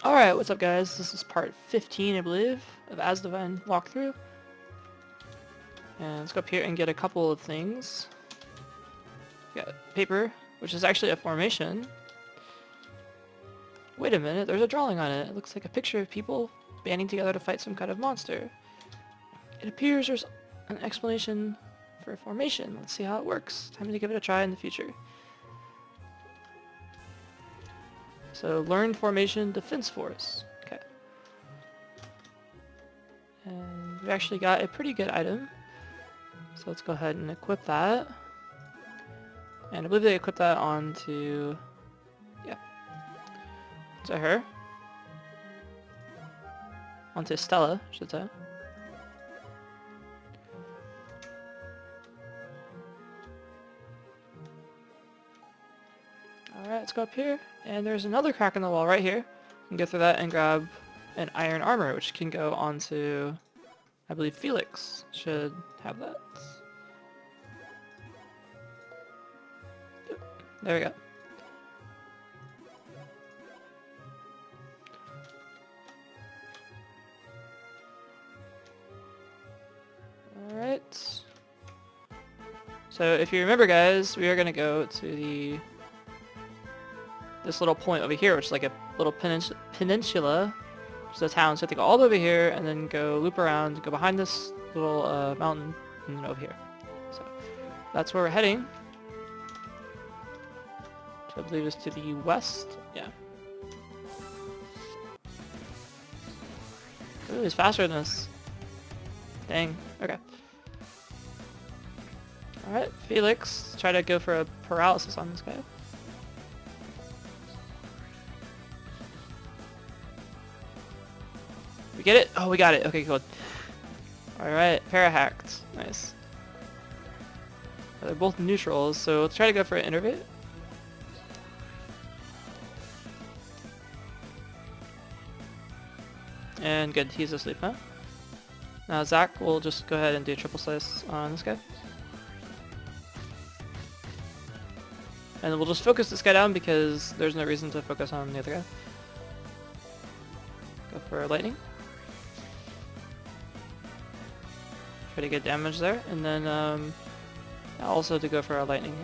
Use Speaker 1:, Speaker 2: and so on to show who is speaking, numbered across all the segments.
Speaker 1: Alright, what's up guys? This is part 15, I believe, of Asdivine walkthrough. And let's go up here and get a couple of things. We got paper, which is actually a formation. Wait a minute, there's a drawing on it. It looks like a picture of people banding together to fight some kind of monster. It appears there's an explanation for a formation. Let's see how it works. Time to give it a try in the future. So, learn formation defense force. Okay. And we actually got a pretty good item. So let's go ahead and equip that. And I believe they equip that onto... yeah. To her. Onto Stella, I should say. Alright, let's go up here. And there's another crack in the wall right here. You can go through that and grab an iron armor, which can go onto, I believe Felix should have that. There we go. Alright. So if you remember guys, we are going to go to this little point over here, which is like a little peninsula, which is a town. So you have to go all the way over here and then go loop around, go behind this little mountain, and then over here. So that's where we're heading. So I believe it's to the west. Yeah. Ooh, it's faster than this. Dang. Okay. Alright, Felix, try to go for a paralysis on this guy. We get it? Oh, we got it. Okay, cool. Alright, para-hacked. Nice. They're both neutrals, so let's try to go for an innervate. And good, he's asleep, huh? Now Zach will just go ahead and do a triple slice on this guy. And we'll just focus this guy down because there's no reason to focus on the other guy. Go for lightning. Pretty good damage there. And then also to go for our lightning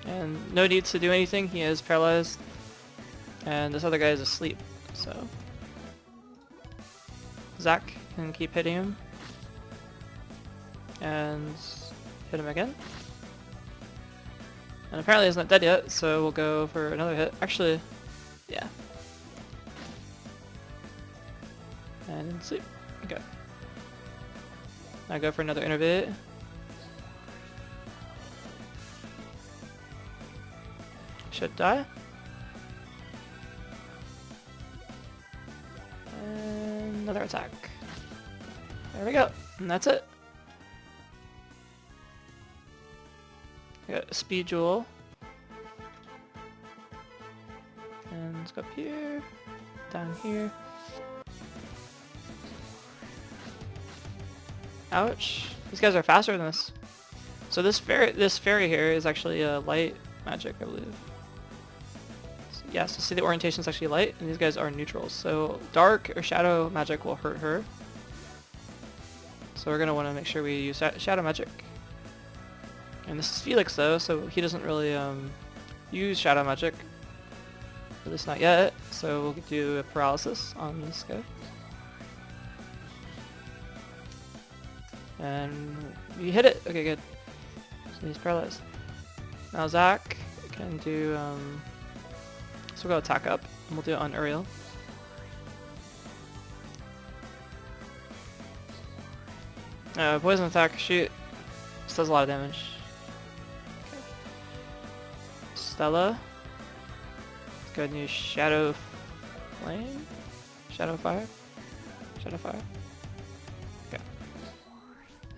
Speaker 1: here. And no need to do anything, he is paralyzed. And this other guy is asleep, so Zach can keep hitting him. And hit him again. And apparently he's not dead yet, so we'll go for another hit. Actually, yeah. And then sleep. Okay. Now go for another innervate. Should die. And another attack. There we go. And that's it. I got a speed jewel. And let's go up here. Down here. Ouch. These guys are faster than this. So this fairy here is actually a light magic, I believe. So, yeah, so see the orientation is actually light, and these guys are neutrals. So dark or shadow magic will hurt her. So we're going to want to make sure we use shadow magic. And this is Felix though, so he doesn't really use shadow magic. At least not yet. So we'll do a paralysis on this guy. And we hit it! Okay, good. So he's paralyzed. Now Zach can do, so we'll go attack up, and we'll do it on Uriel. Poison attack, shoot. This does a lot of damage. Okay. Stella. Let's go ahead and use Shadow Flame? Shadow Fire? Shadow Fire. Okay.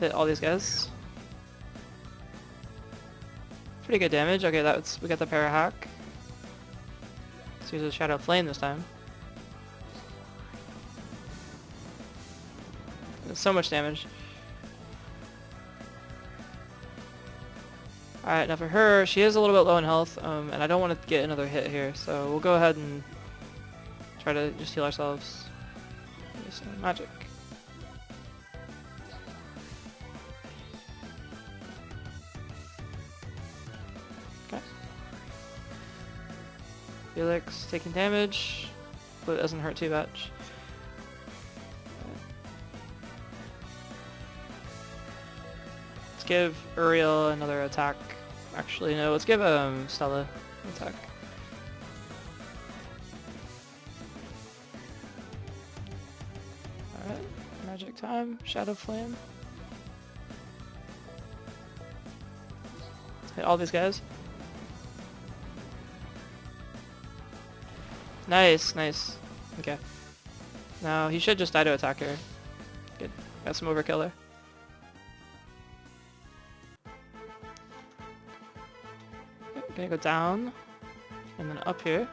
Speaker 1: Hit all these guys. Pretty good damage. Okay, we got the para hack. Let's use a Shadow Flame this time. That's so much damage. Alright, now for her, she is a little bit low in health, and I don't want to get another hit here, so we'll go ahead and try to just heal ourselves. Use some magic. Okay. Felix taking damage, but it doesn't hurt too much. Let's give Uriel another attack. Actually, no, let's give Stella an attack. Alright, magic time, Shadow Flame. Hit all these guys. Nice, nice. Okay. Now he should just die to attack her. Good. Got some overkill there. Gonna go down, and then up here.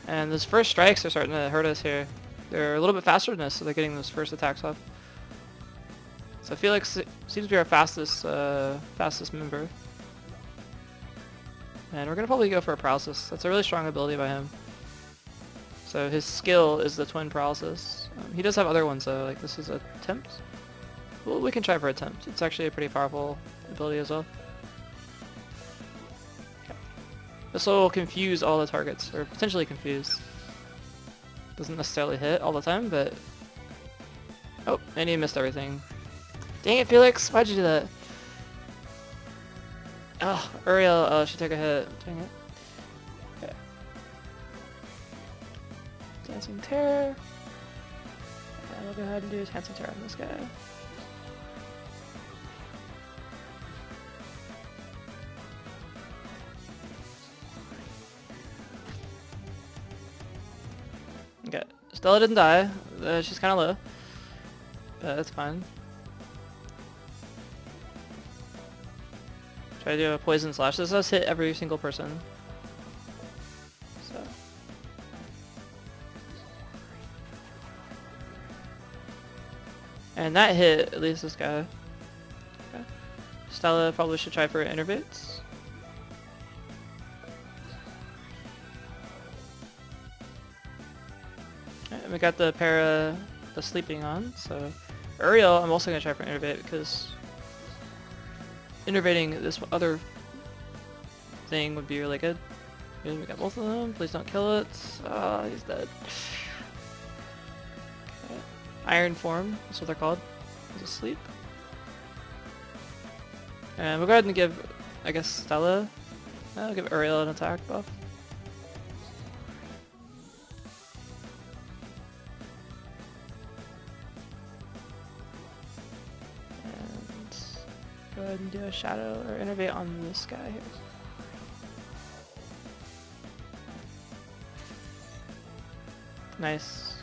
Speaker 1: And those first strikes are starting to hurt us here. They're a little bit faster than us, so they're getting those first attacks off. So Felix seems to be our fastest member. And we're gonna probably go for a paralysis. That's a really strong ability by him. So his skill is the twin paralysis. He does have other ones though, like this is a attempt. Well, we can try for attempt. It's actually a pretty powerful ability as well. Okay. This will confuse all the targets, or potentially confuse. Doesn't necessarily hit all the time, but... Oh, and he missed everything. Dang it, Felix! Why'd you do that? Oh, Uriel, she took a hit. Dang it. Okay. Dancing Terror. And we'll go ahead and do a Dancing Terror on this guy. Okay, Stella didn't die. She's kind of low, but that's fine. Try to do a poison slash. This does hit every single person. So. And that hit at least this guy. Okay. Stella probably should try for innervates. We got the sleeping on, so Uriel I'm also going to try for innervate because innervating this other thing would be really good. We got both of them, please don't kill it. Ah, he's dead. Okay. Iron form, that's what they're called. He's asleep. And we'll go ahead and give, I guess, Stella, I'll give Uriel an attack buff. Go ahead and do a shadow or innervate on this guy here. Nice.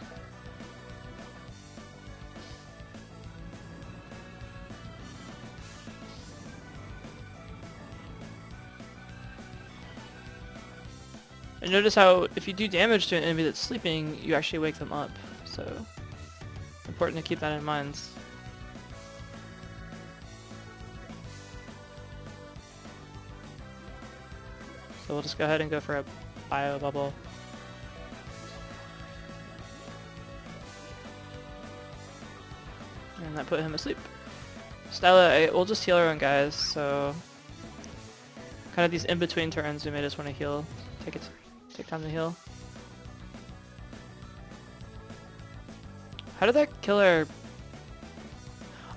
Speaker 1: And notice how if you do damage to an enemy that's sleeping, you actually wake them up. So important to keep that in mind. So we'll just go ahead and go for a bio bubble. And that put him asleep. Stella, we'll just heal our own guys, so kind of these in-between turns we may just want to heal. Take time to heal. How did that kill our...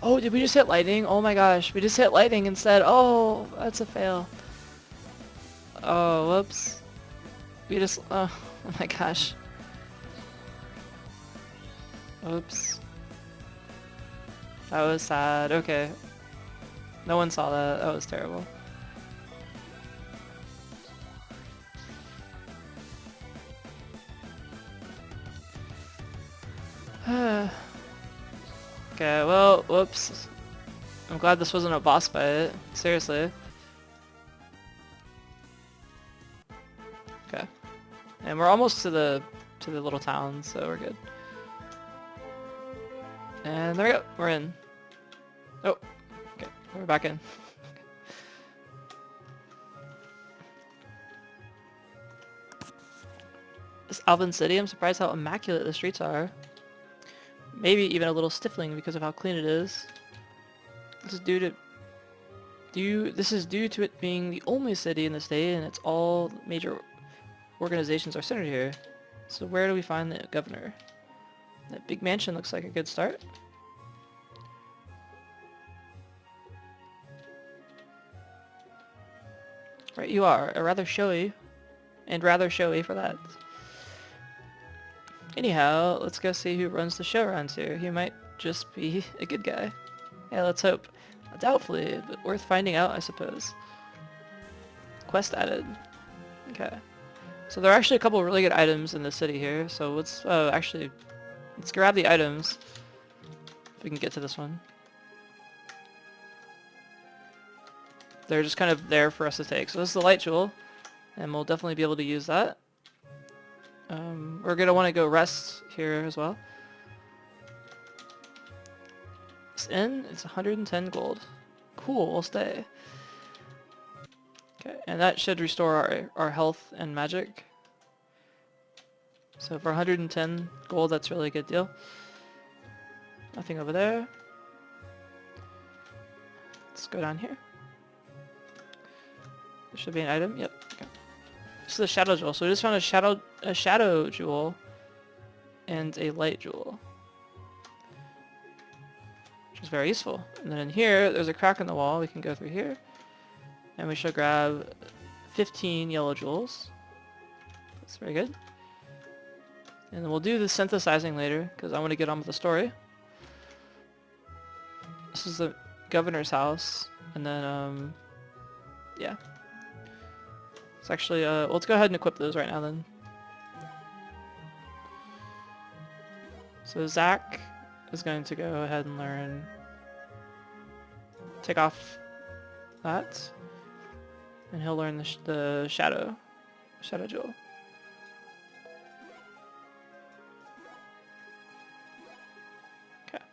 Speaker 1: Oh, did we just hit lightning? Oh my gosh, we just hit lightning instead. Oh, that's a fail. Oh, whoops. We just... Oh my gosh. Oops. That was sad. Okay. No one saw that. That was terrible. Okay, well, whoops. I'm glad this wasn't a boss fight. Seriously. Okay. And we're almost to the little town, so we're good. And there we go. We're in. Oh, okay, we're back in. This Alvin City, I'm surprised how immaculate the streets are. Maybe even a little stifling because of how clean it is. This is due to it being the only city in the state, and it's all major organizations are centered here. So where do we find the governor? That big mansion looks like a good start. Right, you are. Rather showy for that. Anyhow, let's go see who runs the show around here. He might just be a good guy. Yeah, let's hope. Doubtfully, but worth finding out, I suppose. Quest added. Okay. So there are actually a couple of really good items in the city here, so let's let's grab the items. If we can get to this one. They're just kind of there for us to take. So this is the light jewel, and we'll definitely be able to use that. We're going to want to go rest here as well. This inn, it's 110 gold. Cool, we'll stay. Okay, and that should restore our health and magic. So for 110 gold, that's really a good deal. Nothing over there. Let's go down here. There should be an item. Yep. Okay. This is the shadow jewel. So we just found a shadow jewel and a light jewel, which is very useful. And then in here, there's a crack in the wall. We can go through here, and we shall grab 15 yellow jewels. That's very good. And then we'll do the synthesizing later, because I want to get on with the story. This is the governor's house, and then, yeah. It's actually, let's go ahead and equip those right now then. So Zach is going to go ahead and learn, take off that, and he'll learn the shadow jewel. Okay.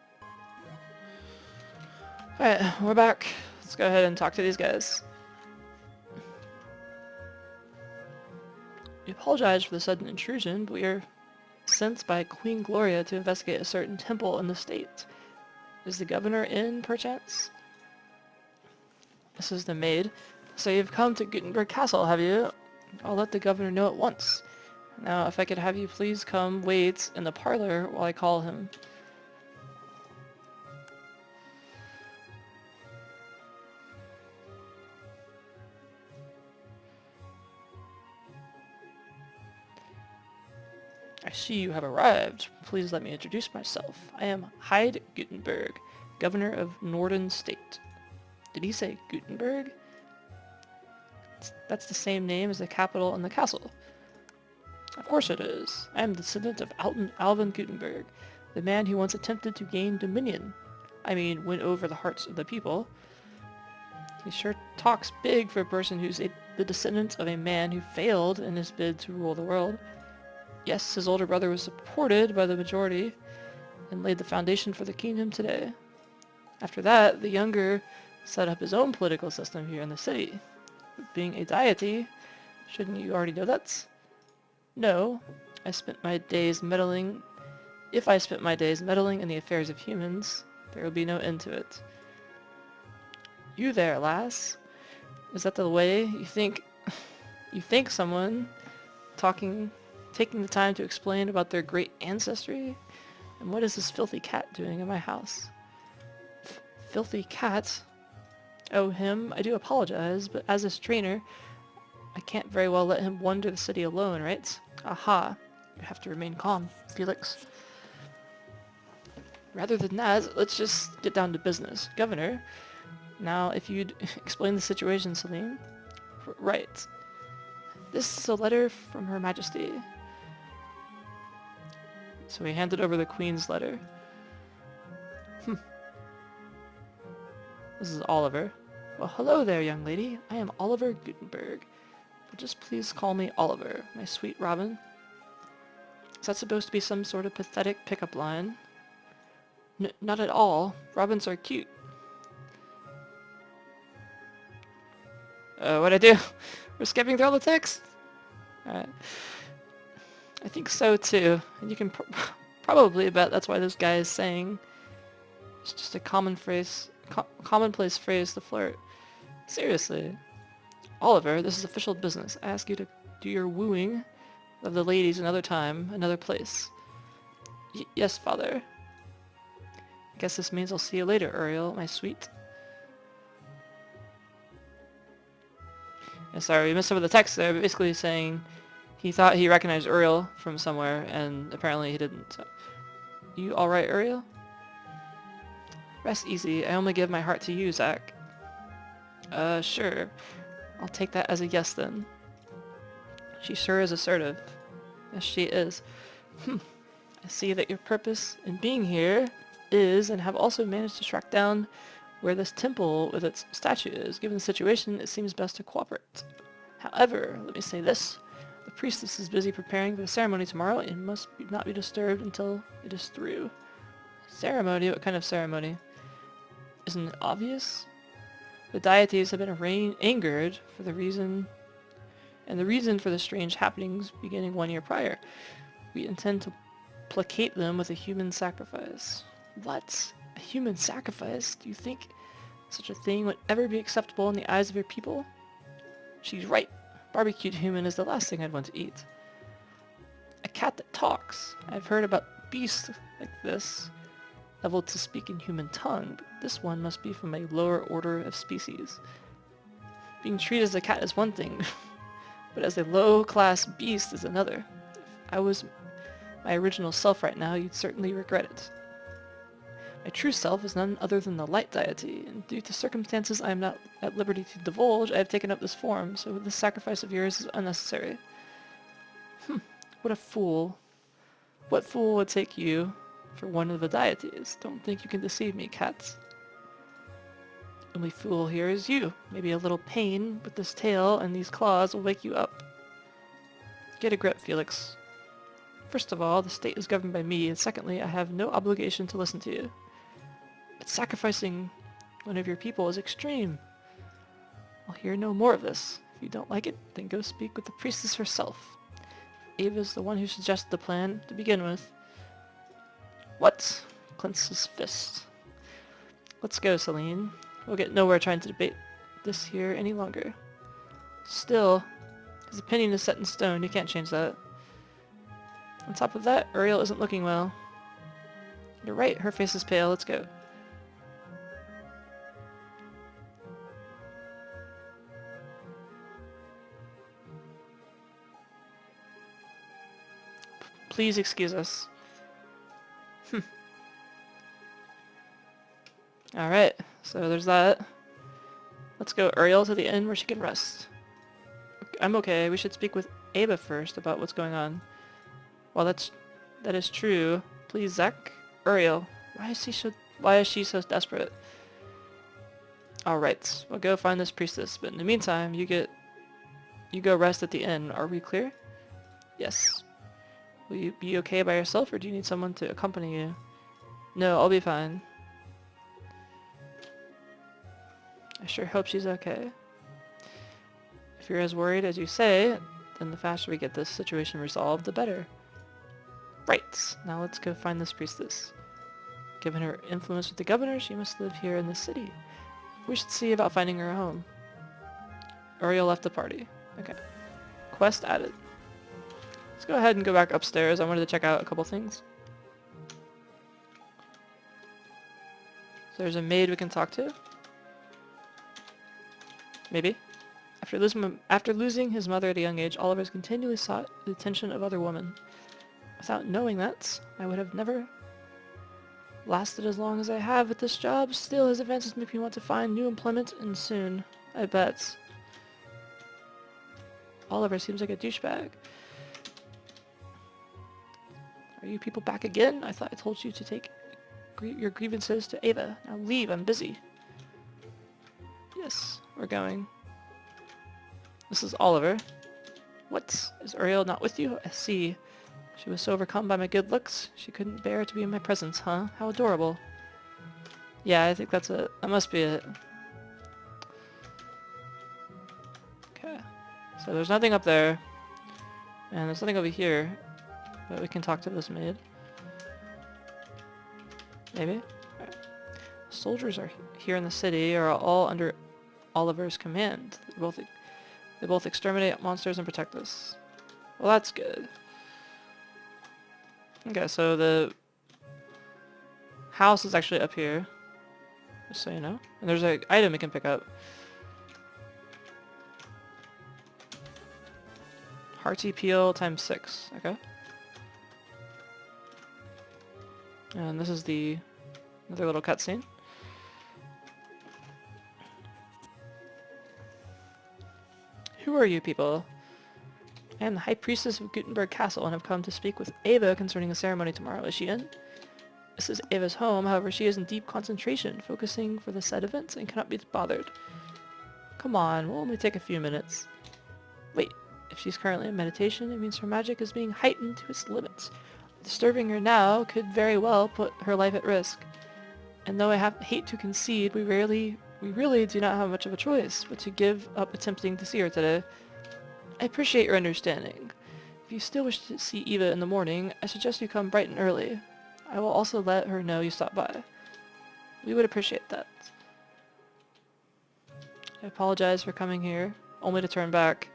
Speaker 1: Alright, we're back. Let's go ahead and talk to these guys. We apologize for the sudden intrusion, but we are sent by Queen Gloria to investigate a certain temple in the state. Is the governor in, perchance? This is the maid. So you've come to Gutenberg Castle, have you? I'll let the governor know at once. Now, if I could have you please come wait in the parlor while I call him. I see you have arrived. Please let me introduce myself. I am Hyde Gutenberg, governor of Norden State. Did he say Gutenberg? That's the same name as the capital and the castle. Of course it is. I am the descendant of Alvin Gutenberg, the man who once attempted to gain dominion. I mean, win over the hearts of the people. He sure talks big for a person who's the descendant of a man who failed in his bid to rule the world. Yes, his older brother was supported by the majority and laid the foundation for the kingdom today. After that, the younger set up his own political system here in the city. Being a deity, shouldn't you already know that? No, if I spent my days meddling in the affairs of humans, there would be no end to it. You there, lass? Is that the way you think someone taking the time to explain about their great ancestry? And what is this filthy cat doing in my house? Filthy cat? Oh, him? I do apologize, but as his trainer, I can't very well let him wander the city alone, right? Aha. You have to remain calm, Felix. Rather than that, let's just get down to business. Governor, now if you'd explain the situation, Celine. Right. This is a letter from Her Majesty. So he handed over the Queen's letter. This is Oliver. Well, hello there, young lady. I am Oliver Gutenberg. But just please call me Oliver, my sweet Robin. Is that supposed to be some sort of pathetic pickup line? Not at all. Robins are cute. What'd I do? We're skipping through all the text? Alright. I think so too. And you can probably bet that's why this guy is saying it's just a commonplace phrase to flirt. Seriously. Oliver, this is official business. I ask you to do your wooing of the ladies another time, another place. Yes, father. Guess this means I'll see you later, Uriel, my sweet. Yeah, sorry, we missed some of the text there, but basically saying he thought he recognized Uriel from somewhere, and apparently he didn't. So. You alright, Uriel? Rest easy. I only give my heart to you, Zach. Sure. I'll take that as a yes then. She sure is assertive. Yes, she is. I see that your purpose in being here is, and have also managed to track down where this temple with its statue is. Given the situation, it seems best to cooperate. However, let me say this. The priestess is busy preparing for the ceremony tomorrow and must not be disturbed until it is through. Ceremony? What kind of ceremony? Isn't it obvious? The deities have been angered for the reason for the strange happenings beginning 1 year prior. We intend to placate them with a human sacrifice. What? A human sacrifice? Do you think such a thing would ever be acceptable in the eyes of your people? She's right. Barbecued human is the last thing I'd want to eat. A cat that talks. I've heard about beasts like this, able to speak in human tongue, but this one must be from a lower order of species. Being treated as a cat is one thing, but as a low-class beast is another. If I was my original self right now, you'd certainly regret it. My true self is none other than the light deity, and due to circumstances I am not at liberty to divulge, I have taken up this form, so this sacrifice of yours is unnecessary. What a fool. What fool would take you for one of the deities? Don't think you can deceive me, cats. The only fool here is you. Maybe a little pain with this tail and these claws will wake you up. Get a grip, Felix. First of all, the state is governed by me, and secondly, I have no obligation to listen to you. But sacrificing one of your people is extreme. I'll hear no more of this. If you don't like it, then go speak with the priestess herself. Ava's the one who suggested the plan to begin with. What? Clenches his fist. Let's go, Celine. We'll get nowhere trying to debate this here any longer. Still, his opinion is set in stone. You can't change that. On top of that, Uriel isn't looking well. You're right, her face is pale. Let's go. Please excuse us. Alright, so there's that. Let's go Uriel to the inn where she can rest. I'm okay. We should speak with Ava first about what's going on. Well, that is true. Please, Zach. Uriel, why is she so desperate? Alright, we'll go find this priestess, but in the meantime, you go rest at the inn. Are we clear? Yes. Will you be okay by yourself, or do you need someone to accompany you? No, I'll be fine. I sure hope she's okay. If you're as worried as you say, then the faster we get this situation resolved, the better. Right, now let's go find this priestess. Given her influence with the governor, she must live here in the city. We should see about finding her a home. Uriel left the party. Okay. Quest added. Let's go ahead and go back upstairs. I wanted to check out a couple things. So there's a maid we can talk to. Maybe. After losing his mother at a young age, Oliver has continually sought the attention of other women. Without knowing that, I would have never lasted as long as I have at this job. Still, his advances make me want to find new employment, and soon, I bet. Oliver seems like a douchebag. Are you people back again? I thought I told you to take your grievances to Ava. Now leave, I'm busy. Yes, we're going. This is Oliver. What? Is Uriel not with you? I see. She was so overcome by my good looks, she couldn't bear to be in my presence, huh? How adorable. Yeah, I think that's it. That must be it. Okay. So there's nothing up there. And there's nothing over here. But we can talk to this maid. Maybe? Alright. Soldiers are here in the city are all under Oliver's command. They both exterminate monsters and protect us. Well, that's good. Okay, so the house is actually up here. Just so you know. And there's an item we can pick up. Hearty peel times 6. Okay. And this is another little cutscene. Who are you people? I am the High Priestess of Gutenberg Castle and have come to speak with Ava concerning the ceremony tomorrow. Is she in? This is Ava's home, however she is in deep concentration, focusing for the said events and cannot be bothered. Come on, we'll only take a few minutes. Wait, if she's currently in meditation, it means her magic is being heightened to its limits. Disturbing her now could very well put her life at risk. And though I hate to concede, we really do not have much of a choice but to give up attempting to see her today. I appreciate your understanding. If you still wish to see Eva in the morning, I suggest you come bright and early. I will also let her know you stopped by. We would appreciate that. I apologize for coming here, only to turn back.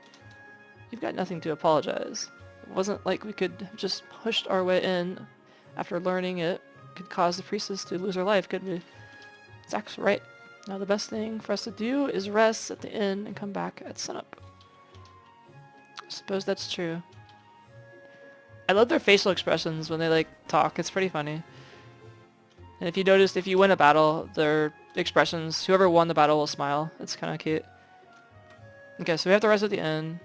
Speaker 1: You've got nothing to apologize. It wasn't like we could have just pushed our way in after learning it could cause the priestess to lose her life, could we? Zach's right. Now the best thing for us to do is rest at the inn and come back at sunup. I suppose that's true. I love their facial expressions when they like talk. It's pretty funny. And if you noticed, if you win a battle, their expressions, whoever won the battle will smile. It's kind of cute. Okay, so we have to rest at the inn.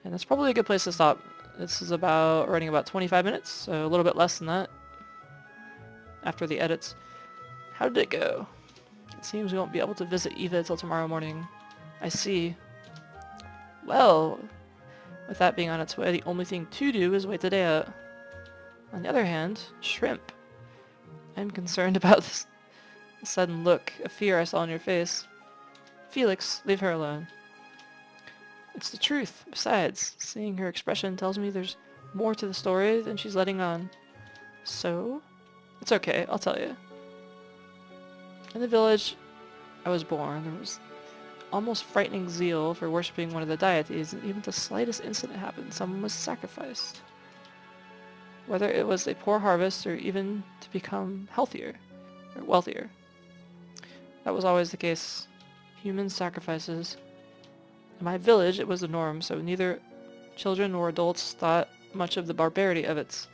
Speaker 1: And that's probably a good place to stop. This is running about 25 minutes, so a little bit less than that. After the edits. How did it go? It seems we won't be able to visit Eva until tomorrow morning. I see. Well, with that being on its way, the only thing to do is wait the day out. On the other hand, shrimp. I'm concerned about this sudden look of fear I saw on your face. Felix, leave her alone. It's the truth. Besides, seeing her expression tells me there's more to the story than she's letting on. So? It's okay, I'll tell you. In the village I was born, there was almost frightening zeal for worshipping one of the deities, and even the slightest incident happened, someone was sacrificed. Whether it was a poor harvest or even to become healthier or wealthier. That was always the case. Human sacrifices. In my village it was the norm, so neither children nor adults thought much of the barbarity of it.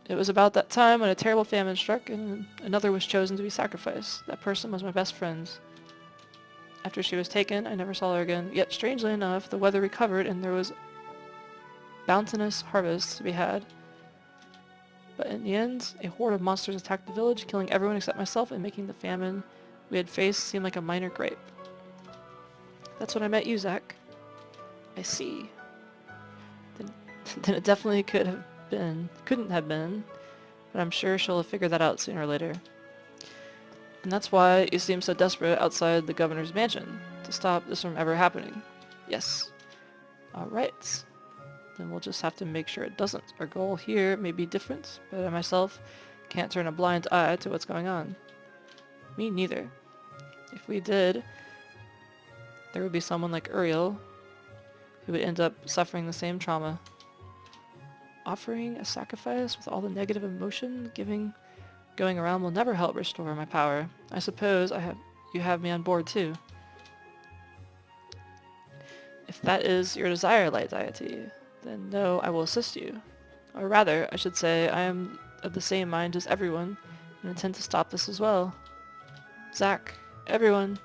Speaker 1: It was about that time when a terrible famine struck and another was chosen to be sacrificed. That person was my best friend. After she was taken, I never saw her again. Yet, strangely enough, the weather recovered and there was bounteous harvest to be had. But in the end, a horde of monsters attacked the village, killing everyone except myself and making the famine we had faced seem like a minor gripe. That's when I met you, Zach. I see. Then it definitely couldn't have been, but I'm sure she'll have figured that out sooner or later. And that's why you seem so desperate outside the governor's mansion, to stop this from ever happening. Yes. Alright. Then we'll just have to make sure it doesn't. Our goal here may be different, but I myself can't turn a blind eye to what's going on. Me neither. If we did, there would be someone like Uriel who would end up suffering the same trauma. Offering a sacrifice with all the negative emotion going around will never help restore my power. I suppose you have me on board too. If that is your desire, light deity, then no, I will assist you. Or rather, I should say, I am of the same mind as everyone and intend to stop this as well. Zach, everyone,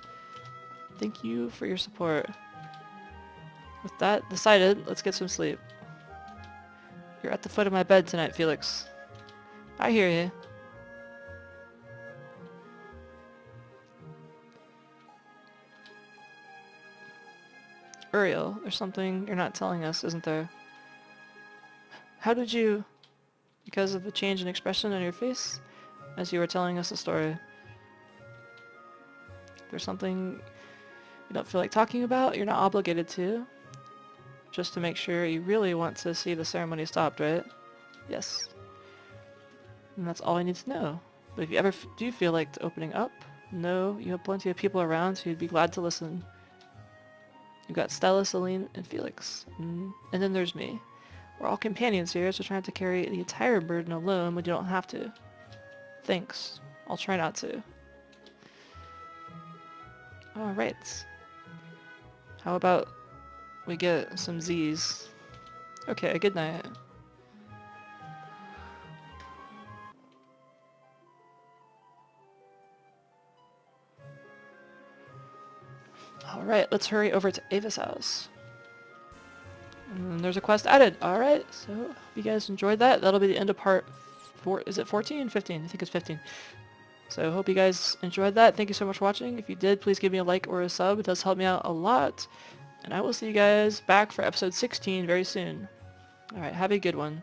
Speaker 1: thank you for your support. With that decided, let's get some sleep. You're at the foot of my bed tonight, Felix. I hear you. Uriel, there's something you're not telling us, isn't there? How did you... Because of the change in expression on your face as you were telling us the story. There's something you don't feel like talking about, you're not obligated to. Just to make sure you really want to see the ceremony stopped, right? Yes. And that's all I need to know. But if you ever do feel like opening up, know you have plenty of people around who'd be glad to listen. You've got Stella, Celine, and Felix. And then there's me. We're all companions here, so trying to carry the entire burden alone when you don't have to. Thanks. I'll try not to. Alright. How about we get some Z's? Okay, good night. Alright, let's hurry over to Ava's house. And there's a quest added. Alright, so hope you guys enjoyed that. That'll be the end of part 4. Is it 14? 15? I think it's 15. So hope you guys enjoyed that. Thank you so much for watching. If you did, please give me a like or a sub. It does help me out a lot. And I will see you guys back for episode 16 very soon. Alright, have a good one.